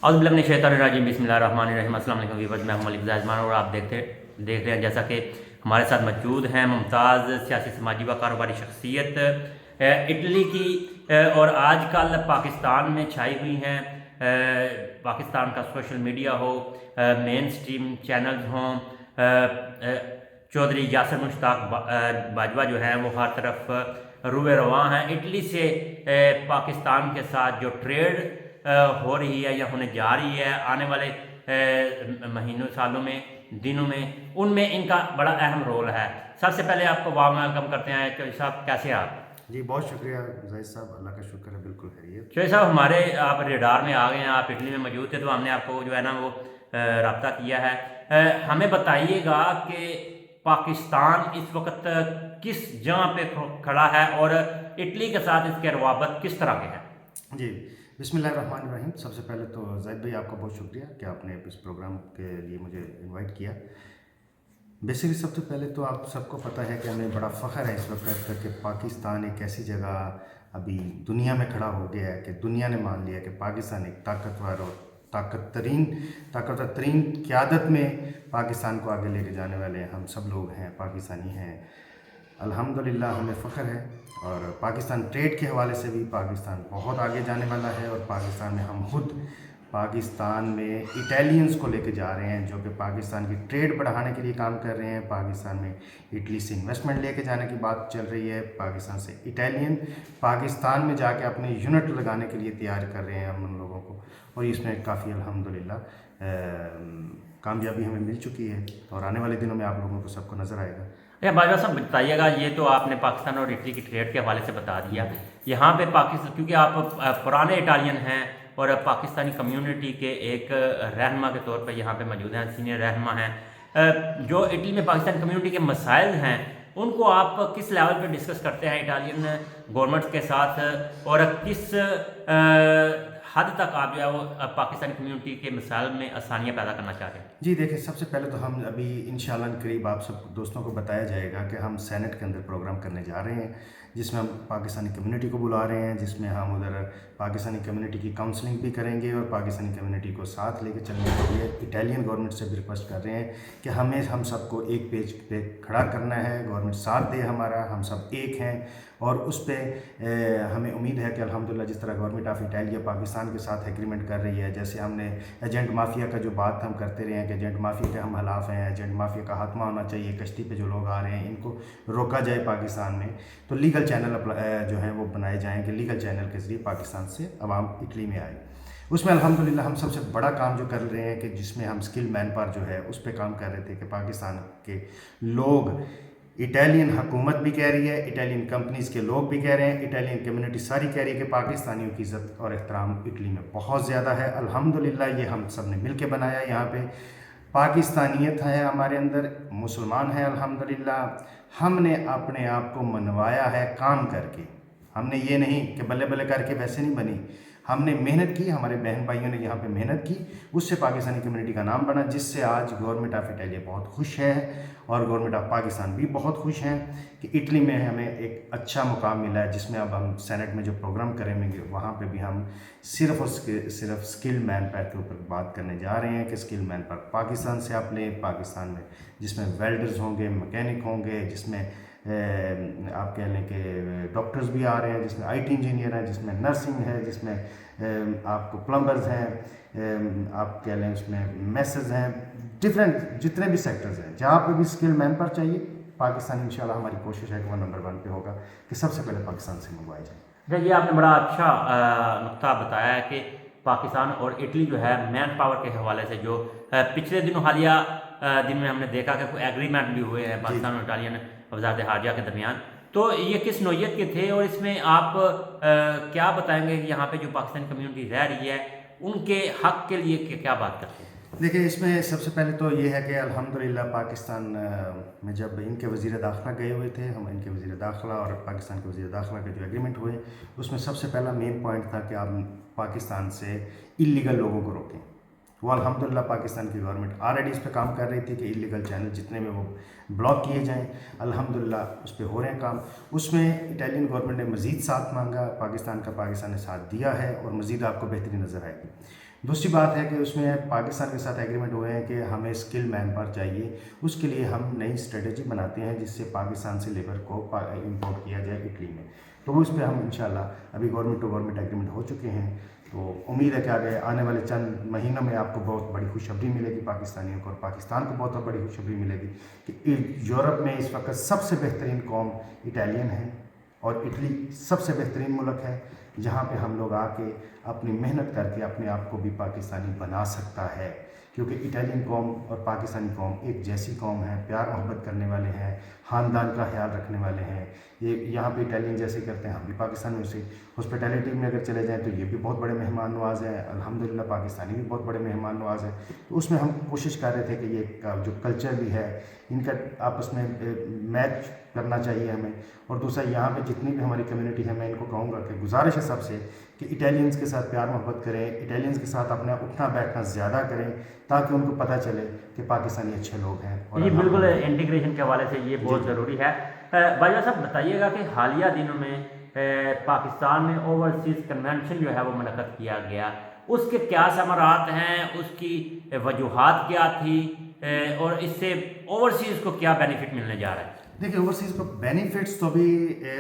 اعوذ باللہ من الشیطان الرجیم بسم اللہ الرحمن الرحیم۔ السلام علیکم ویورز، میں ہوں ملک زازمان اور آپ دیکھ رہے ہیں جیسا کہ ہمارے ساتھ موجود ہیں ممتاز سیاسی سماجی و کاروباری شخصیت اٹلی کی، اور آج کل پاکستان میں چھائی ہوئی ہیں۔ پاکستان کا سوشل میڈیا ہو، مین سٹریم چینلز ہوں، چودھری یاسر مشتاق باجوہ جو ہیں وہ ہر طرف روئے رواں ہیں۔ اٹلی سے پاکستان کے ساتھ جو ٹریڈ ہو رہی ہے یا ہونے جا رہی ہے آنے والے مہینوں، سالوں میں، دنوں میں، ان میں ان کا بڑا اہم رول ہے۔ سب سے پہلے آپ کو وارم ویلکم کرتے ہیں چودھری صاحب، کیسے ہیں آپ؟ جی بہت شکریہ زاہد صاحب، اللہ کا شکر ہے، بالکل خیریت۔ چودھری صاحب ہمارے آپ ریڈار میں آ گئے ہیں، آپ اٹلی میں موجود تھے تو ہم نے آپ کو جو ہے نا وہ رابطہ کیا ہے۔ ہمیں بتائیے گا کہ پاکستان اس وقت کس جگہ پہ کھڑا ہے اور اٹلی کے ساتھ اس کے روابط کس طرح کے ہیں؟ جی بسم اللہ الرحمن الرحیم۔ سب سے پہلے تو زاہد بھائی آپ کا بہت شکریہ کہ آپ نے اس پروگرام کے لیے مجھے انوائٹ کیا۔ بیسیکلی سب سے پہلے تو آپ سب کو پتہ ہے کہ ہمیں بڑا فخر ہے اس وقت کہ پاکستان ایک ایسی جگہ ابھی دنیا میں کھڑا ہو گیا ہے کہ دنیا نے مان لیا کہ پاکستان ایک طاقتور اور طاقتور ترین قیادت میں پاکستان کو آگے لے کے جانے والے ہم سب لوگ ہیں، پاکستانی ہیں۔ الحمدللہ ہمیں فخر ہے، اور پاکستان ٹریڈ کے حوالے سے بھی پاکستان بہت آگے جانے والا ہے، اور پاکستان میں ہم خود پاکستان میں اٹیلینز کو لے کے جا رہے ہیں جو کہ پاکستان کی ٹریڈ بڑھانے کے لیے کام کر رہے ہیں۔ پاکستان میں اٹلی سے انویسٹمنٹ لے کے جانے کی بات چل رہی ہے، پاکستان سے اٹیلین پاکستان میں جا کے اپنے یونٹ لگانے کے لیے تیار کر رہے ہیں ہم ان لوگوں کو، اور اس میں کافی الحمدللہ کامیابی ہمیں مل چکی ہے، اور آنے والے دنوں میں آپ لوگوں کو سب کو نظر آئے گا۔ باجوہ صاحب بتائیے گا، یہ تو آپ نے پاکستان اور اٹلی کی ٹریڈ کے حوالے سے بتا دیا، یہاں پہ پاکستان کیونکہ آپ پرانے اٹالین ہیں اور پاکستانی کمیونٹی کے ایک رہنما کے طور پہ یہاں پہ موجود ہیں، سینئر رہنما ہیں، جو اٹلی میں پاکستانی کمیونٹی کے مسائل ہیں ان کو آپ کس لیول پہ ڈسکس کرتے ہیں اٹالین گورنمنٹ کے ساتھ، اور کس حد تک آپ جو ہے وہ پاکستانی کمیونٹی کے مسائل میں آسانیاں پیدا کرنا چاہ رہے ہیں؟ جی دیکھیں، سب سے پہلے تو ہم ابھی انشاءاللہ قریب آپ سب دوستوں کو بتایا جائے گا کہ ہم سینٹ کے اندر پروگرام کرنے جا رہے ہیں، جس میں ہم پاکستانی کمیونٹی کو بلا رہے ہیں، جس میں ہم ادھر پاکستانی کمیونٹی کی کاؤنسلنگ بھی کریں گے، اور پاکستانی کمیونٹی کو ساتھ لے کے چلنے کے لیے اٹالین گورنمنٹ سے بھی ریکویسٹ کر رہے ہیں کہ ہم سب کو ایک پیج پہ کھڑا کرنا ہے، گورنمنٹ ساتھ دے ہمارا، ہم سب ایک ہیں، اور اس پہ ہمیں امید ہے کہ الحمدللہ جس طرح گورنمنٹ آف اٹالیا پاکستان کے ساتھ ایگریمنٹ کر رہی ہے، جیسے ہم نے ایجنٹ مافیا کا جو بات ہم کرتے رہے ہیں کہ ایجنٹ مافیا کے ہم خلاف ہیں، ایجنٹ مافیا کا خاتمہ ہونا چاہیے، کشتی پہ جو لوگ آ رہے ہیں ان کو روکا جائے پاکستان میں، تو لیگل چینل جو ہیں وہ بنائے جائیں کہ لیگل چینل کے ذریعے پاکستان سے عوام اٹلی میں آئے۔ اس میں الحمدللہ ہم سب سے بڑا کام جو کر رہے ہیں کہ جس میں ہم سکل مین پاور جو ہے اس پہ کام کر رہے تھے کہ پاکستان کے لوگ، اٹالین حکومت بھی کہہ رہی ہے، اٹالین کمپنیز کے لوگ بھی کہہ رہے ہیں، اٹالین کمیونٹی ساری کہہ رہی ہے کہ پاکستانیوں کی عزت اور احترام اٹلی میں بہت زیادہ ہے۔ الحمدللہ یہ ہم سب نے مل کے بنایا، یہاں پہ پاکستانیت ہے ہمارے اندر، مسلمان ہیں الحمدللہ، ہم نے اپنے آپ کو منوایا ہے کام کر کے، ہم نے یہ نہیں کہ بلے بلے کر کے ویسے نہیں بنی، ہم نے محنت کی، ہمارے بہن بھائیوں نے یہاں پہ محنت کی، اس سے پاکستانی کمیونٹی کا نام بنا، جس سے آج گورنمنٹ آف اٹالیا بہت خوش ہے، اور گورنمنٹ آف پاکستان بھی بہت خوش ہیں کہ اٹلی میں ہمیں ایک اچھا مقام ملا ہے، جس میں اب ہم سینٹ میں جو پروگرام کریں گے وہاں پہ بھی ہم صرف سکل مین پاور کے اوپر بات کرنے جا رہے ہیں کہ سکل مین پاور پاکستان سے آپ لیں، پاکستان میں جس میں ویلڈرز ہوں گے، مکینک ہوں گے، جس میں آپ کہہ لیں کہ ڈاکٹرز بھی آ رہے ہیں، جس میں آئی ٹی انجینئر ہیں، جس میں نرسنگ ہے، جس میں آپ کو پلمبرز ہیں، آپ کہہ لیں اس میں میسز ہیں، ڈفرینٹ جتنے بھی سیکٹرز ہیں، جہاں پہ بھی سکل مین پر چاہیے پاکستان انشاءاللہ ہماری کوشش ہے کہ وہ نمبر 1 پہ ہوگا کہ سب سے پہلے پاکستان سے منگوائے جائیں۔ یہ آپ نے بڑا اچھا نقطہ بتایا ہے کہ پاکستان اور اٹلی جو ہے مین پاور کے حوالے سے جو پچھلے دنوں حالیہ دن میں ہم نے دیکھا کہ کوئی ایگریمنٹ بھی ہوئے ہیں پاکستان اور اٹالین وزارت خارجہ کے درمیان، تو یہ کس نوعیت کے تھے، اور اس میں آپ کیا بتائیں گے کہ یہاں پہ جو پاکستانی کمیونٹی رہ رہی ہے ان کے حق کے لیے کیا بات کرتے ہیں؟ دیکھیں، اس میں سب سے پہلے تو یہ ہے کہ الحمدللہ پاکستان میں جب ان کے وزیر داخلہ گئے ہوئے تھے، ہم ان کے وزیر داخلہ اور پاکستان کے وزیر داخلہ کے جو ایگریمنٹ ہوئے اس میں سب سے پہلا مین پوائنٹ تھا کہ آپ پاکستان سے اللیگل لوگوں کو روکیں، تو وہ الحمدللہ پاکستان کی گورنمنٹ آلریڈی اس پہ کام کر رہی تھی کہ ایلیگل چینل جتنے میں وہ بلاک کیے جائیں. الحمدللہ اس پہ ہو رہے ہیں کام. اس میں اٹالین گورنمنٹ نے مزید ساتھ مانگا پاکستان کا، پاکستان نے ساتھ دیا ہے اور مزید آپ کو بہتری نظر آئے گی. دوسری بات ہے کہ اس میں پاکستان کے ساتھ ایگریمنٹ ہوئے ہیں کہ ہمیں اسکل مین پاور چاہیے. اس کے لیے ہم نئی اسٹریٹجی بناتے ہیں جس سے پاکستان سے لیبر کو امپورٹ کیا جائے اٹلی میں. تو اس پہ ہم انشاءاللہ ابھی گورنمنٹ ٹو گورنمنٹ ایگریمنٹ ہو چکے ہیں. تو امید ہے کہ آنے والے چند مہینوں میں آپ کو بہت بڑی خوشخبری ملے گی پاکستانیوں کو، اور پاکستان کو بہت بڑی خوشخبری ملے گی کہ یورپ میں اس وقت سب سے بہترین قوم اٹالین ہے، اور اٹلی سب سے بہترین ملک ہے جہاں پہ ہم لوگ آ کے اپنی محنت کر کے اپنے آپ کو بھی پاکستانی بنا سکتا ہے. کیونکہ اٹالین قوم اور پاکستانی قوم ایک جیسی قوم ہے، پیار محبت کرنے والے ہیں، خاندان کا خیال رکھنے والے ہیں. یہ یہاں پہ اٹالین جیسے کرتے ہیں ہم بھی پاکستان میں اسے ہاسپٹیلٹی میں اگر چلے جائیں تو یہ بھی بہت بڑے مہمان نواز ہیں. الحمدللہ پاکستانی بھی بہت بڑے مہمان نواز ہیں. تو اس میں ہم کوشش کر رہے تھے کہ یہ جو کلچر بھی ہے ان کا آپس میں میچ کرنا چاہیے ہمیں. اور دوسرا یہاں پہ جتنی بھی ہماری کمیونٹی ہے، میں ان کو کہوں گا کہ گزارش ہے سب سے کہ اٹالینز کے ساتھ پیار محبت کریں، اٹالینز کے ساتھ اپنا اٹھنا بیٹھنا زیادہ کریں تاکہ ان کو پتہ چلے کہ پاکستانی اچھے لوگ ہیں. جی بالکل، انٹیگریشن کے حوالے سے یہ بہت ضروری ہے. بھائی صاحب بتائیے گا کہ حالیہ دنوں میں پاکستان میں اوورسیز کنونشن جو ہے وہ منعقد کیا گیا، اس کے کیا ثمرات ہیں، اس کی وجوہات کیا تھی، اور اس سے اوورسیز کو کیا بینیفٹ ملنے جا رہا ہے؟ دیکھیں اوورسیز کو بینیفٹس تو بھی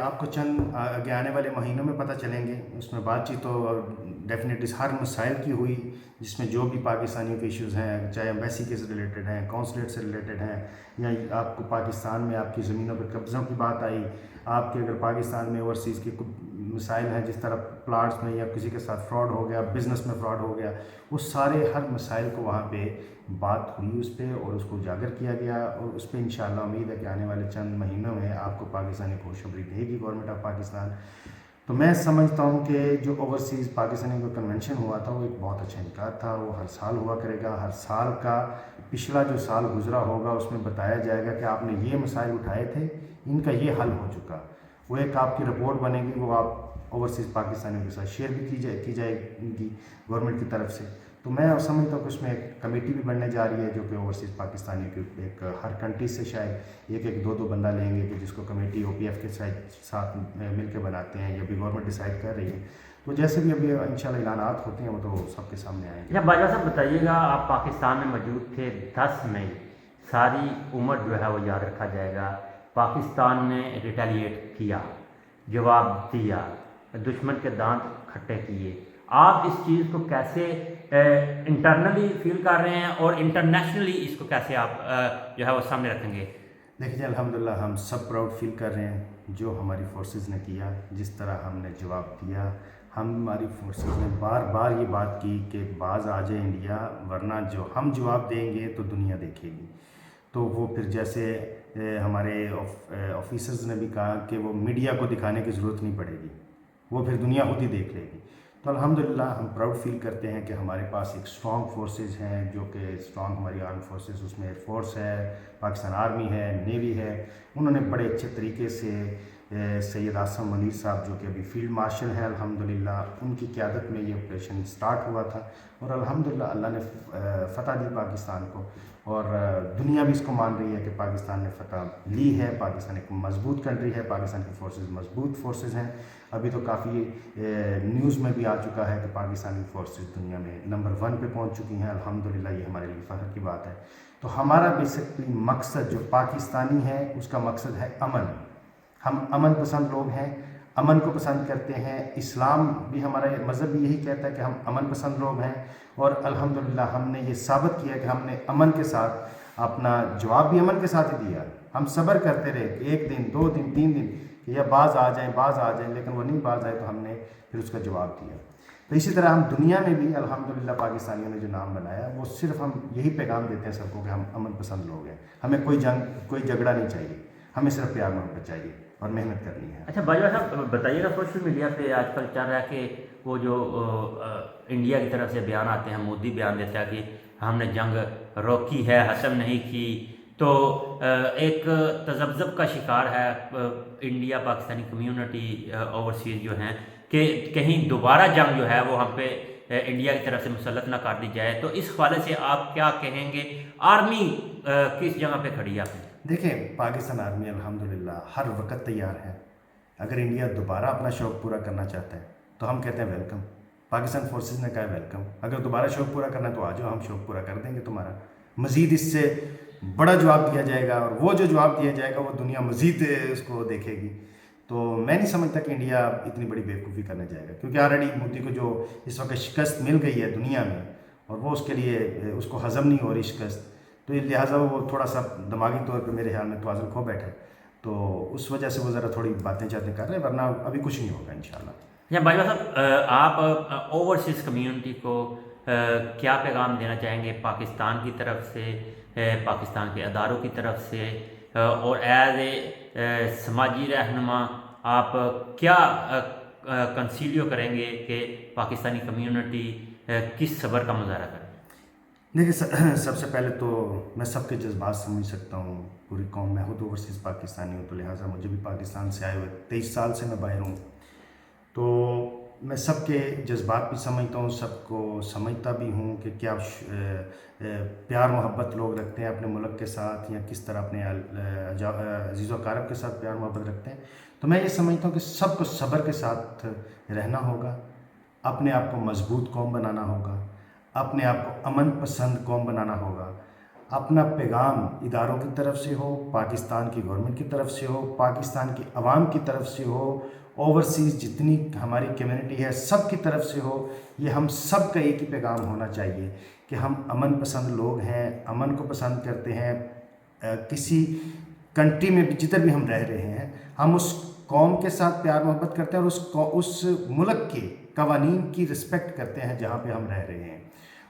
آپ کو چند آگے آنے والے مہینوں میں پتہ چلیں گے. اس میں بات چیت تو ڈیفینیٹلی ہر مسائل کی ہوئی جس میں جو بھی پاکستانیوں کے ایشوز ہیں، چاہے ایمبیسی کے سے ریلیٹڈ ہیں، کونسلیٹ سے ریلیٹڈ ہیں، یا آپ کو پاکستان میں آپ کی زمینوں پہ قبضوں کی بات آئی، آپ کے اگر پاکستان میں اوورسیز کے مسائل ہیں جس طرح پلاٹس میں یا کسی کے ساتھ فراڈ ہو گیا، بزنس میں فراڈ ہو گیا، وہ سارے ہر مسائل کو وہاں پہ بات ہوئی اس پہ اور اس کو اجاگر کیا گیا. اور اس پہ انشاءاللہ امید ہے کہ آنے والے چند مہینوں میں آپ کو پاکستانی خوشخبری دے گی گورنمنٹ آف پاکستان. تو میں سمجھتا ہوں کہ جو اوورسیز پاکستانی کا کنونشن ہوا تھا وہ ایک بہت اچھا انعقاد تھا. وہ ہر سال ہوا کرے گا. ہر سال کا پچھلا جو سال گزرا ہوگا اس میں بتایا جائے گا کہ آپ نے یہ مسائل اٹھائے تھے، ان کا یہ حل ہو چکا. وہ ایک آپ کی رپورٹ بنے گی، وہ آپ اوورسیز پاکستانیوں کے ساتھ شیئر بھی کی جائے گی گورنمنٹ کی طرف سے. تو میں سمجھتا ہوں کہ اس میں ایک کمیٹی بھی بننے جا رہی ہے جو کہ اوورسیز پاکستانیوں کی ایک ہر کنٹری سے شاید ایک دو بندہ لیں گے کہ جس کو کمیٹی OPF کے ساتھ مل کے بناتے ہیں، یہ بھی گورنمنٹ ڈیسائیڈ کر رہی ہے. تو جیسے بھی ابھی انشاءاللہ اعلانات ہوتے ہیں وہ تو سب کے سامنے آئیں گے. اچھا باجوہ صاحب بتائیے گا، آپ پاکستان میں موجود تھے 10 مئی، ساری عمر جو ہے وہ یاد رکھا جائے گا. پاکستان نے ریٹیلیٹ کیا، جواب دیا، دشمن کے دانت کھٹے کیے. آپ اس چیز کو کیسے انٹرنلی فیل کر رہے ہیں اور انٹرنیشنلی اس کو کیسے آپ جو ہے وہ سامنے رکھیں گے؟ دیکھیے الحمدللہ ہم سب پراؤڈ فیل کر رہے ہیں جو ہماری فورسز نے کیا، جس طرح ہم نے جواب دیا. ہماری فورسز نے بار بار یہ بات کی کہ باز آ جائے انڈیا، ورنہ جو ہم جواب دیں گے تو دنیا دیکھے گی. تو وہ پھر جیسے ہمارے آفیسرز نے بھی کہا کہ وہ میڈیا کو دکھانے کی ضرورت نہیں پڑے گی، وہ پھر دنیا خود ہی دیکھ لے گی. تو الحمدللہ ہم پراؤڈ فیل کرتے ہیں کہ ہمارے پاس ایک اسٹرانگ فورسز ہیں، جو کہ اسٹرانگ ہماری آرم فورسز، اس میں ایئر فورس ہے، پاکستان آرمی ہے، نیوی ہے. انہوں نے بڑے اچھے طریقے سے سید عاصم منیر صاحب جو کہ ابھی فیلڈ مارشل ہیں الحمدللہ، ان کی قیادت میں یہ آپریشن سٹارٹ ہوا تھا. اور الحمدللہ اللہ نے فتح دی پاکستان کو، اور دنیا بھی اس کو مان رہی ہے کہ پاکستان نے فتح لی ہے. پاکستان ایک مضبوط کنٹری ہے، پاکستان کی فورسز مضبوط فورسز ہیں. ابھی تو کافی نیوز میں بھی آ چکا ہے کہ پاکستانی فورسز دنیا میں نمبر 1 پہ پہنچ چکی ہیں. الحمدللہ یہ ہمارے لیے فخر کی بات ہے. تو ہمارا بیسکلی مقصد جو پاکستانی ہے اس کا مقصد ہے امن. ہم امن پسند لوگ ہیں، امن کو پسند کرتے ہیں. اسلام بھی، ہمارا مذہب بھی یہی کہتا ہے کہ ہم امن پسند لوگ ہیں. اور الحمدللہ ہم نے یہ ثابت کیا کہ ہم نے امن کے ساتھ اپنا جواب بھی امن کے ساتھ ہی دیا. ہم صبر کرتے رہے 1 دن 2 دن 3 دن کہ یا باز آ جائیں، لیکن وہ نہیں باز آئے تو ہم نے پھر اس کا جواب دیا. تو اسی طرح ہم دنیا میں بھی الحمدللہ پاکستانیوں نے جو نام بنایا وہ صرف ہم یہی پیغام دیتے ہیں سب کو کہ ہم امن پسند لوگ ہیں. ہمیں کوئی جنگ، کوئی جھگڑا نہیں چاہیے، ہمیں صرف پیار محبت چاہیے اور محنت کرنی ہے. اچھا باجوہ صاحب بتائیے گا، سوشل میڈیا پہ آج کل چل رہا ہے کہ وہ جو انڈیا کی طرف سے بیان آتے ہیں، مودی بیان دیتا ہے کہ ہم نے جنگ روکی ہے، ختم نہیں کی. تو ایک تذبذب کا شکار ہے انڈیا پاکستانی کمیونٹی اوورسیز جو ہیں کہ کہیں دوبارہ جنگ جو ہے وہ ہم پہ انڈیا کی طرف سے مسلط نہ کر دی جائے. تو اس حوالے سے آپ کیا کہیں گے؟ آرمی کس جگہ پہ کھڑی ہے آپ کی؟ دیکھیں پاکستان آرمی الحمدللہ ہر وقت تیار ہے. اگر انڈیا دوبارہ اپنا شوق پورا کرنا چاہتا ہے تو ہم کہتے ہیں ویلکم. پاکستان فورسز نے کہا ہے ویلکم. اگر دوبارہ شوق پورا کرنا ہے تو آ جاؤ, ہم شوق پورا کر دیں گے تمہارا. مزید اس سے بڑا جواب دیا جائے گا, اور وہ جو جواب دیا جائے گا وہ دنیا مزید اس کو دیکھے گی. تو میں نہیں سمجھتا کہ انڈیا اتنی بڑی بیوقوفی کرنے جائے گا, کیونکہ آلریڈی مودی کو جو اس وقت شکست مل گئی ہے دنیا میں, اور وہ اس کے لیے اس کو ہضم نہیں ہو رہی شکست, تو لہٰذا وہ تھوڑا سا دماغی طور پہ میرے خیال میں توازن کھو بیٹھے. تو اس وجہ سے وہ ذرا تھوڑی باتیں چاہتے کر رہے ہیں, ورنہ ابھی کچھ نہیں ہوگا انشاءاللہ. یا باجوہ صاحب, آپ اوورسیز کمیونٹی کو کیا پیغام دینا چاہیں گے پاکستان کی طرف سے, پاکستان کے اداروں کی طرف سے, اور ایز اے سماجی رہنما آپ کیا کنسیلیو کریں گے کہ پاکستانی کمیونٹی کس صبر کا مظاہرہ کرے؟ دیکھیے سب سے پہلے تو میں سب کے جذبات سمجھ سکتا ہوں. پوری قوم, میں خود اوورسیز پاکستانی ہوں, تو لہٰذا مجھے بھی پاکستان سے آئے ہوئے 23 سال سے میں باہر ہوں, تو میں سب کے جذبات بھی سمجھتا ہوں, سب کو سمجھتا بھی ہوں کہ کیا پیار محبت لوگ رکھتے ہیں اپنے ملک کے ساتھ, یا کس طرح اپنے عزیز و اقارب کے ساتھ پیار محبت رکھتے ہیں. تو میں یہ سمجھتا ہوں کہ سب کو صبر کے ساتھ رہنا ہوگا, اپنے آپ کو مضبوط قوم بنانا ہوگا, اپنے آپ کو امن پسند قوم بنانا ہوگا. اپنا پیغام اداروں کی طرف سے ہو, پاکستان کی گورنمنٹ کی طرف سے ہو, پاکستان کی عوام کی طرف سے ہو, اوورسیز جتنی ہماری کمیونٹی ہے سب کی طرف سے ہو, یہ ہم سب کا ایک ہی پیغام ہونا چاہیے کہ ہم امن پسند لوگ ہیں, امن کو پسند کرتے ہیں. کسی کنٹری میں بھی جدھر بھی ہم رہ رہے ہیں, ہم اس قوم کے ساتھ پیار محبت کرتے ہیں, اور اس ملک کے قوانین کی رسپیکٹ کرتے ہیں جہاں پہ ہم رہ رہے ہیں.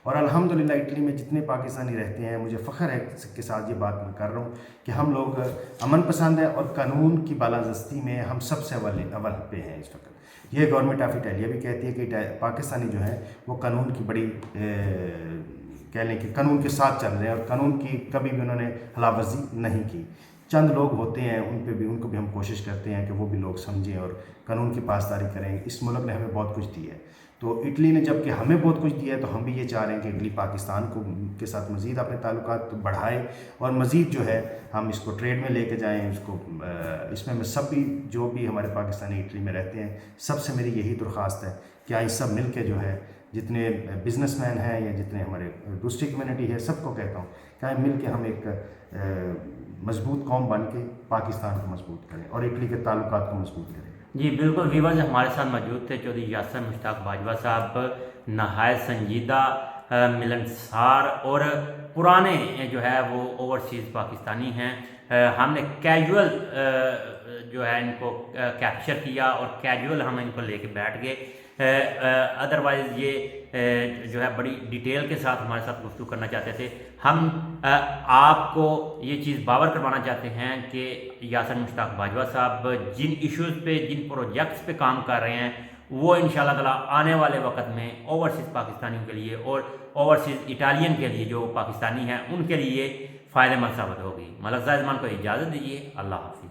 اور الحمدللہ اٹلی میں جتنے پاکستانی رہتے ہیں, مجھے فخر ہے کے ساتھ یہ بات میں کر رہا ہوں کہ ہم لوگ امن پسند ہیں, اور قانون کی بالادستی میں ہم سب سے اول پہ ہیں اس وقت. یہ گورنمنٹ آف اٹالیا بھی کہتی ہے کہ پاکستانی جو ہیں وہ قانون کی بڑی کہہ لیں کہ قانون کے ساتھ چل رہے ہیں, اور قانون کی کبھی بھی انہوں نے خلاف ورزی نہیں کی. چند لوگ ہوتے ہیں ان کو بھی ہم کوشش کرتے ہیں کہ وہ بھی لوگ سمجھیں اور قانون کی پاسداری کریں. اس ملک نے ہمیں بہت کچھ دیا ہے, تو اٹلی نے جب کہ ہمیں بہت کچھ دیا ہے, تو ہم بھی یہ چاہ رہے ہیں کہ اٹلی پاکستان کے ساتھ مزید اپنے تعلقات بڑھائے, اور مزید جو ہے ہم اس کو ٹریڈ میں لے کے جائیں. اس میں سب بھی جو بھی ہمارے پاکستانی اٹلی میں رہتے ہیں, سب سے میری یہی درخواست ہے کہ آئیں سب مل کے جو ہے, جتنے بزنس مین ہیں یا جتنے ہمارے دوسری کمیونٹی ہے, سب کو کہتا ہوں کہ آئیں مل کے ہم ایک مضبوط قوم بن کے پاکستان کو مضبوط کریں اور اٹلی کے تعلقات کو مضبوط کریں. جی بالکل, ویورز ہمارے ساتھ موجود تھے چودھری یاسر مشتاق باجوہ صاحب, نہایت سنجیدہ, ملنسار اور پرانے جو ہے وہ اوورسیز پاکستانی ہیں. ہم نے کیجول جو ہے ان کو کیپچر کیا, اور کیجول ہم ان کو لے کے بیٹھ گئے. ادروائز یہ جو ہے بڑی ڈیٹیل کے ساتھ ہمارے ساتھ گفتگو کرنا چاہتے تھے. ہم آپ کو یہ چیز باور کروانا چاہتے ہیں کہ یاسر مشتاق باجوہ صاحب جن ایشوز پہ, جن پروجیکٹس پہ کام کر رہے ہیں, وہ انشاءاللہ تعالیٰ آنے والے وقت میں اوورسیز پاکستانیوں کے لیے اور اوورسیز اٹالین کے لیے جو پاکستانی ہیں ان کے لیے فائدہ مند ثابت ہوگی. ملک زاہد مان کو اجازت دیجیے. اللہ حافظ.